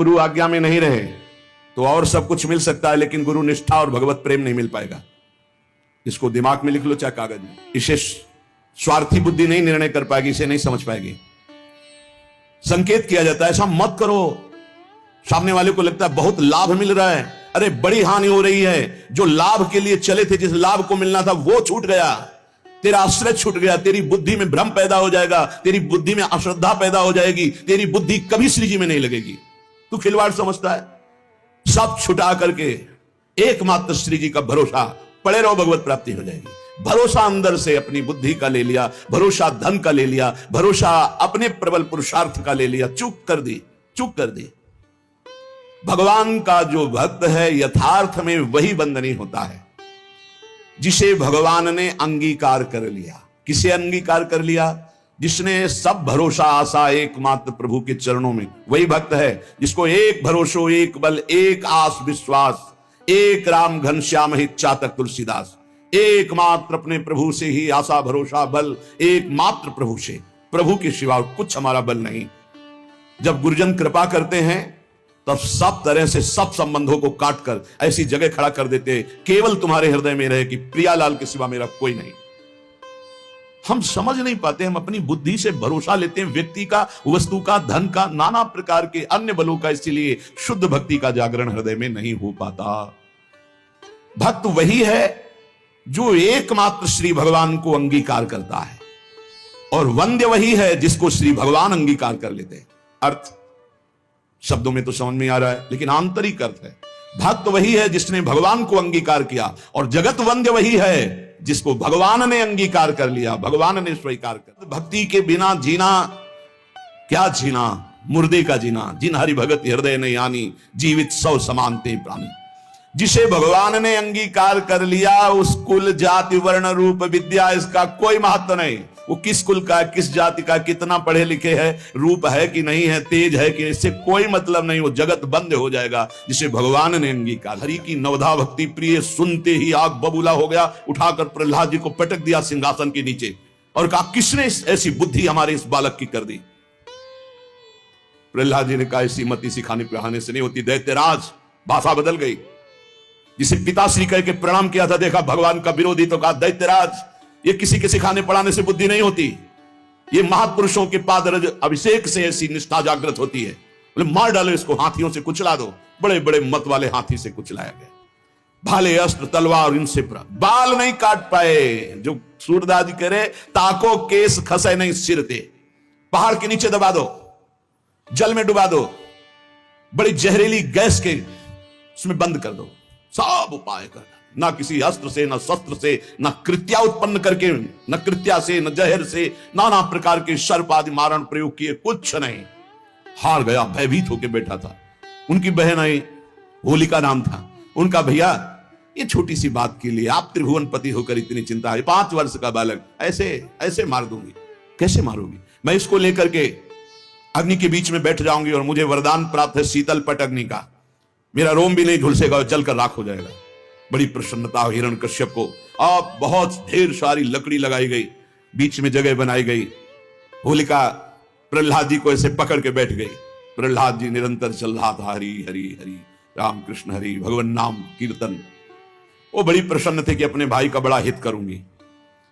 गुरु आज्ञा में नहीं रहे तो और सब कुछ मिल सकता है, लेकिन गुरु निष्ठा और भगवत प्रेम नहीं मिल पाएगा। इसको दिमाग में लिख लो चाहे कागज में। इसे स्वार्थी बुद्धि नहीं निर्णय कर पाएगी, इसे नहीं समझ पाएगी। संकेत किया जाता है ऐसा मत करो। सामने वाले को लगता है बहुत लाभ मिल रहा है, अरे बड़ी हानि हो रही है। जो लाभ के लिए चले थे, जिस लाभ को मिलना था वो छूट गया, तेरा आश्रय छूट गया, तेरी बुद्धि में भ्रम पैदा हो जाएगा, तेरी बुद्धि में अश्रद्धा पैदा हो जाएगी, तेरी बुद्धि कभी श्री जी में नहीं लगेगी। तू खिलवाड़ समझता है। सब छुटा करके एकमात्र श्री जी का भरोसा पड़े रहो, भगवत प्राप्ति हो जाएगी। भरोसा अंदर से अपनी बुद्धि का ले लिया, भरोसा धन का ले लिया, भरोसा अपने प्रबल पुरुषार्थ का ले लिया, चूक कर दी, चूक कर दी। भगवान का जो भक्त है यथार्थ में वही बंधनी होता है जिसे भगवान ने अंगीकार कर लिया। किसे अंगीकार कर लिया? जिसने सब भरोसा आशा एकमात्र प्रभु के चरणों में, वही भक्त है जिसको एक भरोसो एक बल एक आस विश्वास, एक राम घनश्याम हित चातक तुलसीदास। एकमात्र अपने प्रभु से ही आशा भरोसा बल, एकमात्र प्रभु से, प्रभु के सिवा कुछ हमारा बल नहीं। जब गुरुजन कृपा करते हैं तब सब तरह से सब संबंधों को काटकर ऐसी जगह खड़ा कर देते, केवल तुम्हारे हृदय में रहे कि प्रियालाल के सिवा मेरा कोई नहीं। हम समझ नहीं पाते, हम अपनी बुद्धि से भरोसा लेते हैं व्यक्ति का, वस्तु का, धन का, नाना प्रकार के अन्य बलों का, इसीलिए शुद्ध भक्ति का जागरण हृदय में नहीं हो पाता। भक्त वही है जो एकमात्र श्री भगवान को अंगीकार करता है, और वंद्य वही है जिसको श्री भगवान अंगीकार कर लेते हैं। अर्थ शब्दों में तो समझ में आ रहा है, लेकिन आंतरिक अर्थ है। भक्त वही है जिसने भगवान को अंगीकार किया, और जगत वंद्य वही है जिसको भगवान ने अंगीकार कर लिया, भगवान ने स्वीकार कर। भक्ति के बिना जीना क्या जीना, मुर्दे का जीना। जिन हरि भगत हृदय ने यानी, जीवित सौ समानते प्राणी। जिसे भगवान ने अंगीकार कर लिया, उस कुल जाति वर्ण रूप विद्या इसका कोई महत्व नहीं। वो किस कुल का, किस जाति का, कितना पढ़े लिखे है, रूप है कि नहीं है, तेज है कि, इससे कोई मतलब नहीं। वो जगत बंद हो जाएगा जिसे भगवान ने अंगीकार। हरि की नवधा भक्ति प्रिय सुनते ही आग बबूला हो गया, उठाकर प्रहलाद जी को पटक दिया सिंहासन के नीचे और कहा किसने ऐसी बुद्धि हमारे इस बालक की कर दी। प्रहलाद जी ने कहा ऐसी मति सिखाने पढ़ाने से नहीं होती दैत्यराज। भाषा बदल गई। जिसे पिताश्री कह के प्रणाम किया था, देखा भगवान का विरोधी, तो कहा दैत्यराज ये किसी के सिखाने पढ़ाने से बुद्धि नहीं होती, ये महापुरुषों के पादरज अभिषेक से ऐसी निष्ठा जागृत होती है। बोले मार डालो इसको, हाथियों से कुचला दो। बड़े बड़े मत वाले हाथी से कुचलाया गया। भाले अस्त्र तलवार इनसे बाल नहीं काट पाए। जो सूरदास जी कह रहे ताको केस खसे नहीं सिर ते, पहाड़ के नीचे दबा दो, जल में डुबा दो, बड़ी जहरीली गैस के उसमें बंद कर दो। सब उपाय कर, ना किसी अस्त्र से, ना शस्त्र से, ना कृत्या उत्पन्न करके, न कृत्या से, न जहर से, नाना प्रकार के सर्प आदि मारण प्रयोग किए, कुछ नहीं। हार गया, भयभीत होकर बैठा था। उनकी बहन आई, होलिका नाम था उनका। भैया ये छोटी सी बात के लिए आप त्रिभुवनपति होकर इतनी चिंता है, 5 वर्ष का बालक ऐसे ऐसे मार दूंगी। कैसे मारूंगी? मैं इसको लेकर के अग्नि के बीच में बैठ जाऊंगी और मुझे वरदान प्राप्त है शीतल पट अग्नि का, मेरा रोम भी नहीं झुलसेगा और जलकर राख हो जाएगा। बड़ी प्रसन्नता हिरण्यकश्यप को। अब बहुत ढेर सारी लकड़ी लगाई गई, बीच में जगह बनाई गई। होलिका प्रहलाद जी को ऐसे पकड़ के बैठ गई। प्रहलाद जी निरंतर चल रहा था हरि हरि हरि, राम कृष्ण हरि, भगवान नाम कीर्तन। वो बड़ी प्रसन्न थे कि अपने भाई का बड़ा हित करूंगी।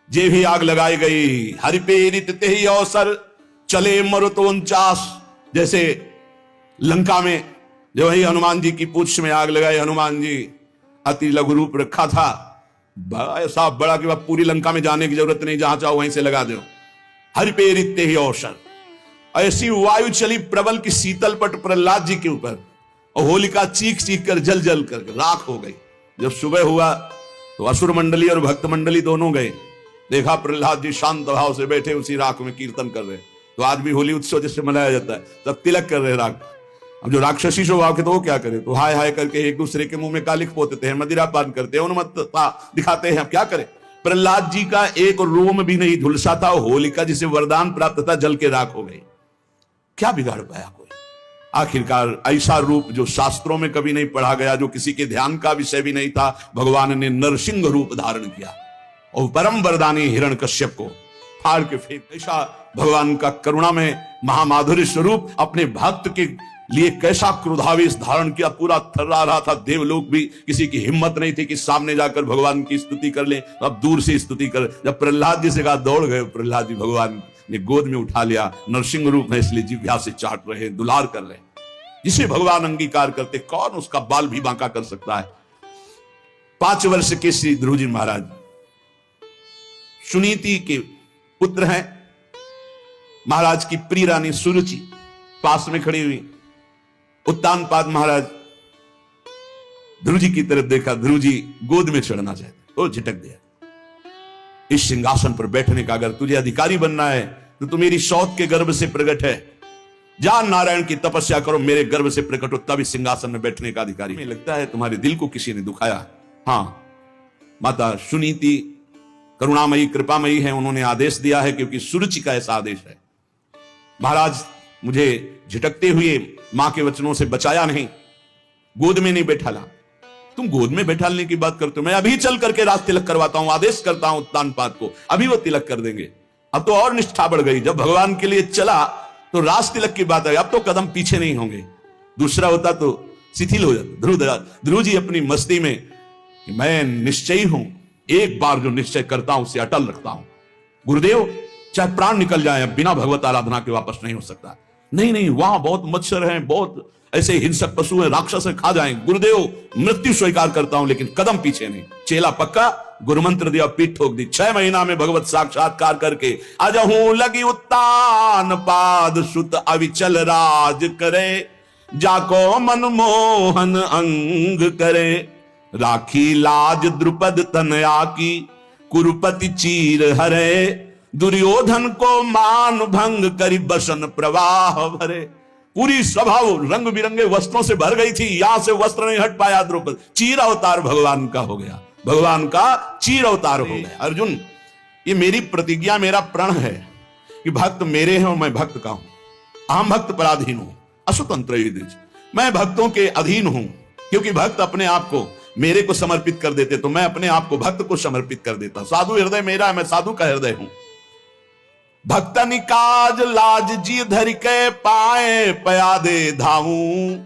जे भी आग लगाई गई, हरि प्रेरित ते ही अवसर चले मरुत 49। जैसे लंका में जो वही हनुमान जी की पूंछ में आग लगाई, हनुमान जी अति लघु रूप रखा था, ऐसा बड़ा कि पूरी लंका में जाने की जरूरत नहीं, जहां चाहो वहीं से लगा दो। हरि प्रेरित ते ही अवसर। ऐसी वायु चली प्रबल की शीतल पट प्रहलाद जी के ऊपर, और होलिका चीख चीख कर जल जल कर राख हो गई। जब सुबह हुआ तो असुर मंडली और भक्त मंडली दोनों गए, देखा प्रहलाद जी शांत भाव से बैठे उसी राख में कीर्तन कर रहे। तो आज भी होली उत्सव जैसे मनाया जाता है, सब तिलक कर रहे राख। अब जो राक्षसी स्वभाव के तो वो क्या करे, तो हाय हाय करके एक दूसरे के मुंह में कालिख पोतते हैं, मदिरा पान करते हैं, उन्मत्तता दिखाते हैं। अब क्या करें? प्रहलाद जी का एक रोम भी नहीं झुलसा था। होलिका जिसे वरदान प्राप्त था जल के राख हो गई। क्या बिगाड़ पाया कोई? आखिरकार ऐसा रूप जो शास्त्रों में कभी नहीं पढ़ा गया, जो किसी के ध्यान का विषय भी नहीं था, भगवान ने नरसिंह रूप धारण किया और परम वरदानी हिरण्यकश्यप को फाड़ के फेंक। ऐसा भगवान का करुणा में महामाधुर्य स्वरूप अपने भक्त के लिए कैसा क्रोधावेश धारण किया, पूरा थर्रा रहा था। देवलोक भी किसी की हिम्मत नहीं थी कि सामने जाकर भगवान की स्तुति कर ले, अब दूर से स्तुति कर। जब प्रहलाद जी से कहा, दौड़ गए प्रहलाद जी, भगवान ने गोद में उठा लिया, नरसिंह रूप में, इसलिए जिह्वा से चाट रहे, दुलार कर रहे। जिसे भगवान अंगीकार करते, कौन उसका बाल भी बांका कर सकता है। 5 वर्ष के श्री ध्रुव जी महाराज सुनीति के पुत्र हैं। महाराज की प्रिय रानी सुरुचि पास में खड़ी हुई। उत्तानपाद महाराज ध्रुव जी की तरफ देखा, ध्रुव जी गोद में चढ़ना चाहते, वो झिटक दिया। इस सिंहासन पर बैठने का अगर तुझे अधिकारी बनना है तो तू मेरी सौत के गर्भ से प्रकट है, जा नारायण की तपस्या करो, मेरे गर्भ से प्रकट हो, तभी सिंहासन में बैठने का अधिकारी। मुझे लगता है तुम्हारे दिल को किसी ने दुखाया। हाँ, माता सुनीति करुणामयी कृपामयी है, उन्होंने आदेश दिया है, क्योंकि सुरुचि का ऐसा आदेश है। महाराज मुझे झिटकते हुए मां के वचनों से बचाया नहीं, गोद में नहीं बैठाला। तुम गोद में बैठालने की बात करते हो, मैं अभी चल करके राज तिलक करवाता हूं, आदेश करता हूं उत्तानपाद को, अभी वो तिलक कर देंगे। अब तो और निष्ठा बढ़ गई, जब भगवान के लिए चला तो राज तिलक की बात है, अब तो कदम पीछे नहीं होंगे। दूसरा होता तो शिथिल हो जाता। ध्रुव जी अपनी मस्ती में, मैं निश्चयी हूं, एक बार जो निश्चय करता हूं उसे अटल रखता हूं। गुरुदेव चाहे प्राण निकल जाए, अब बिना भगवत आराधना के वापस नहीं हो सकता। नहीं नहीं, वहां बहुत मच्छर हैं, बहुत ऐसे हिंसक पशु हैं, राक्षस हैं, खा जाएं। गुरुदेव मृत्यु स्वीकार करता हूं, लेकिन कदम पीछे नहीं। चेला पक्का, गुरु मंत्र दिया, पीठ ठोक दी। 6 महीना में भगवत साक्षात्कार करके अजहू लगी उत्तान पाद सुत अविचल राज करे, जाको मनमोहन अंग करे, राखी लाज द्रुपद तनया की, कुरुपति चीर हरे, दुर्योधन को मान भंग करी बसन प्रवाह भरे। पूरी सभा रंग बिरंगे वस्त्रों से भर गई थी, यहां से वस्त्र नहीं हट पाया द्रुपद। चीर अवतार भगवान का हो गया, भगवान का चीर अवतार हो गया। अर्जुन, ये मेरी प्रतिज्ञा, मेरा प्रण है कि भक्त मेरे हैं और मैं भक्त का हूं। अहम भक्त पराधीन हूं, असुतंत्र युधिष्ठिर, मैं भक्तों के अधीन हूं। क्योंकि भक्त अपने आप को मेरे को समर्पित कर देते, तो मैं अपने आप को भक्त को समर्पित कर देता। साधु हृदय मेरा, मैं साधु का हृदय हूं। भक्तनि काज लाज जी धरि के पाए पयादे धाऊं,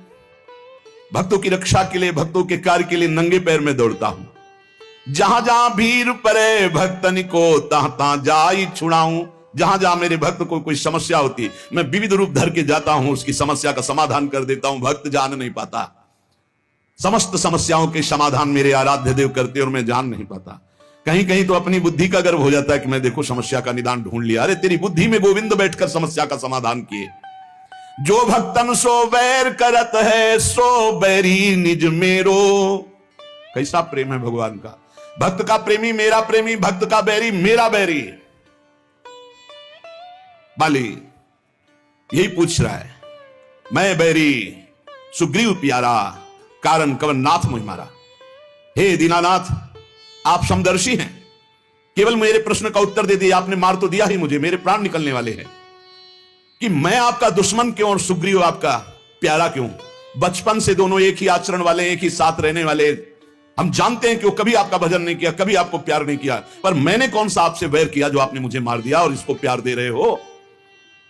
भक्तों की रक्षा के लिए, भक्तों के कार्य के लिए नंगे पैर में दौड़ता हूं। जहां जहां भीड़ परे भक्तनि को तहां तहां जाई छुड़ाऊं। जहां जहां मेरे भक्त को कोई समस्या होती, मैं विविध रूप धर के जाता हूं, उसकी समस्या का समाधान कर देता हूं। भक्त जान नहीं पाता, समस्त समस्याओं के समाधान मेरे आराध्य देव करते और मैं जान नहीं पाता। कहीं कहीं तो अपनी बुद्धि का गर्व हो जाता है कि मैं देखो समस्या का निदान ढूंढ लिया। अरे तेरी बुद्धि में गोविंद बैठकर समस्या का समाधान किए। जो भक्तन सो बैर करत है, सो बैरी निज मेरो। कैसा प्रेम है भगवान का। भक्त का प्रेमी मेरा प्रेमी, भक्त का बैरी मेरा बैरी। बाली यही पूछ रहा है, मैं बैरी सुग्रीव प्यारा, कारण कवन नाथ मुझ मारा। हे दीनानाथ, आप समदर्शी हैं, केवल मेरे प्रश्न का उत्तर दे दिया आपने, मार तो दिया ही मुझे, मेरे प्राण निकलने वाले हैं। कि मैं आपका दुश्मन क्यों और सुग्रीव आपका प्यारा क्यों। बचपन से दोनों एक ही आचरण वाले, एक ही साथ रहने वाले। हम जानते हैं कि वो कभी आपका भजन नहीं किया, कभी आपको प्यार नहीं किया, पर मैंने कौन सा आपसे वैर किया जो आपने मुझे मार दिया और इसको प्यार दे रहे हो।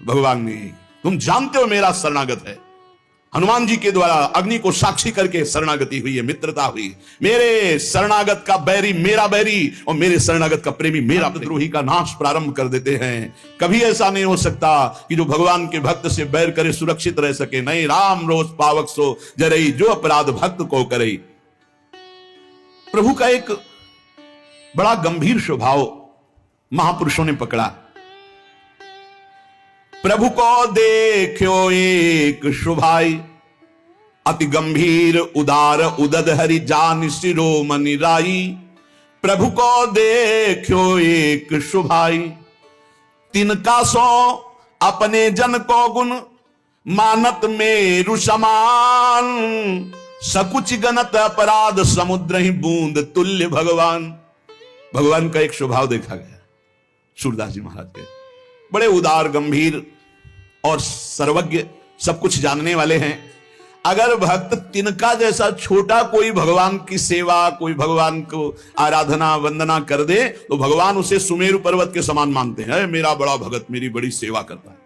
भगवान ने, तुम जानते हो मेरा शरणागत है। हनुमान जी के द्वारा अग्नि को साक्षी करके शरणागति हुई है, मित्रता हुई। मेरे शरणागत का बैरी मेरा बैरी और मेरे शरणागत का प्रेमी मेरा द्रोही का नाश प्रारंभ कर देते हैं। कभी ऐसा नहीं हो सकता कि जो भगवान के भक्त से बैर करे सुरक्षित रह सके। नहीं, राम रोज पावक सो जरई, जो अपराध भक्त को करे। प्रभु का एक बड़ा गंभीर स्वभाव महापुरुषों ने पकड़ा। प्रभु को देखो एक शुभाई, अति गंभीर उदार उदद हरि जान शिरोमणि राई। प्रभु को देखो एक शुभाई, तिनका सो अपने जन को गुण मानत मेरु समान। सकुच गणत अपराध समुद्र ही बूंद तुल्य भगवान। भगवान का एक स्वभाव देखा गया सूरदास जी महाराज के। बड़े उदार, गंभीर और सर्वज्ञ, सब कुछ जानने वाले हैं। अगर भक्त तिनका जैसा छोटा कोई भगवान की सेवा, कोई भगवान को आराधना वंदना कर दे, तो भगवान उसे सुमेरु पर्वत के समान मानते हैं। मेरा बड़ा भगत मेरी बड़ी सेवा करता है।